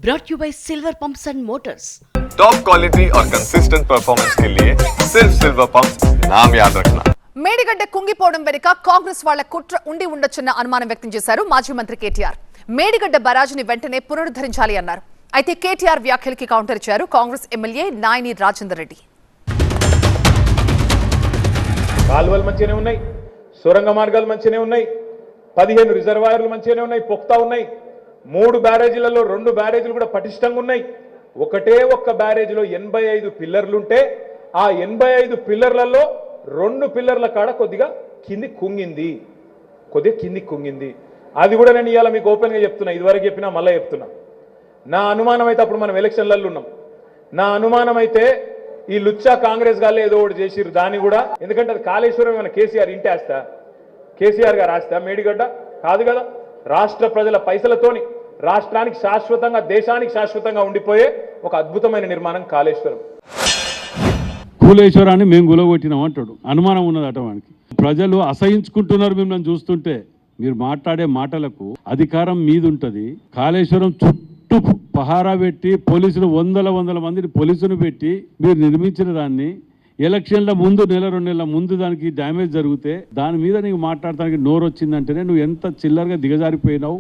brought to you by Silver Pumps and Motors. Top quality और consistent performance के लिए सिर्फ सिल्वर पंप्स नाम याद रखना. మేడిగడ్డ కుంగిపోవడం వెనుక కాంగ్రెస్ వాళ్ల కుట్ర ఉండి ఉండొచ్చన్న అనుమానం వ్యక్తం చేశారు మాజీ మంత్రి కేటీఆర్. మేడిగడ్డ బరాజుని వెంటనే పునరుద్ధరించాలి అన్నారు. అయితే కేటీఆర్ వ్యాఖ్యలకి కౌంటర్ ఇచ్చారు కాంగ్రెస్ ఎమ్మెల్యే నాయని రాజేందర్ రెడ్డి. కాలువలు మంచిగానే ఉన్నాయి, సొరంగ మార్గాలు మంచిగానే ఉన్నాయి, 15 రిజర్వాయర్లు మంచిగానే ఉన్నాయి, పొక్తా ఉన్నాయి. 3 బ్యారేజీలలో 2 బ్యారేజీలు కూడా పటిష్టంగా ఉన్నాయి. ఒక్క బ్యారేజీలో 85 పిల్లర్లుంటే ఆ 85 పిల్లర్లలో 2 పిల్లర్ల కాడ కొద్దిగా కింది కుంగింది. అది కూడా నేను ఇవాళ మీకు ఓపెన్గా చెప్తున్నా, ఇదివరకు చెప్పినా మళ్ళీ చెప్తున్నా. నా అనుమానం అయితే అప్పుడు మనం ఎలక్షన్లలో ఉన్నాం. నా అనుమానం అయితే ఈ లుచ్చా కాంగ్రెస్ గాళ్ళు ఏదో ఒకటి చేసిరు దాన్ని కూడా. ఎందుకంటే అది కాళేశ్వరం ఏమైనా కేసీఆర్ ఇంటి ఆస్తా, కేసీఆర్ గారు ఆస్తా మేడిగడ్డ కాదు కదా. రాష్ట్ర ప్రజల పైసలతోని రాష్ట్రానికి శాశ్వతంగా దేశానికి శాశ్వతంగా ఉండిపోయే ఒక అద్భుతమైన నిర్మాణం కాళేశ్వరం. కూలేశ్వరాన్ని మేము గులగొట్టినాం అంటాడు. అనుమానం ఉన్నదట వానికి. ప్రజలు అసహించుకుంటున్నారు మిమ్మల్ని చూస్తుంటే. మీరు మాట్లాడే మాటలకు అధికారం మీదుంటది. కాళేశ్వరం చుట్టూ పహారా పెట్టి పోలీసులు వందల మందిని పోలీసులు పెట్టి మీరు నిర్మించిన దాన్ని ఎలక్షన్ల ముందు 1-2 నెలల ముందు దానికి డ్యామేజ్ జరిగితే దాని మీద నీకు మాట్లాడటానికి నోరు వచ్చిందంటేనే నువ్వు ఎంత చిల్లరగా దిగజారిపోయినావు.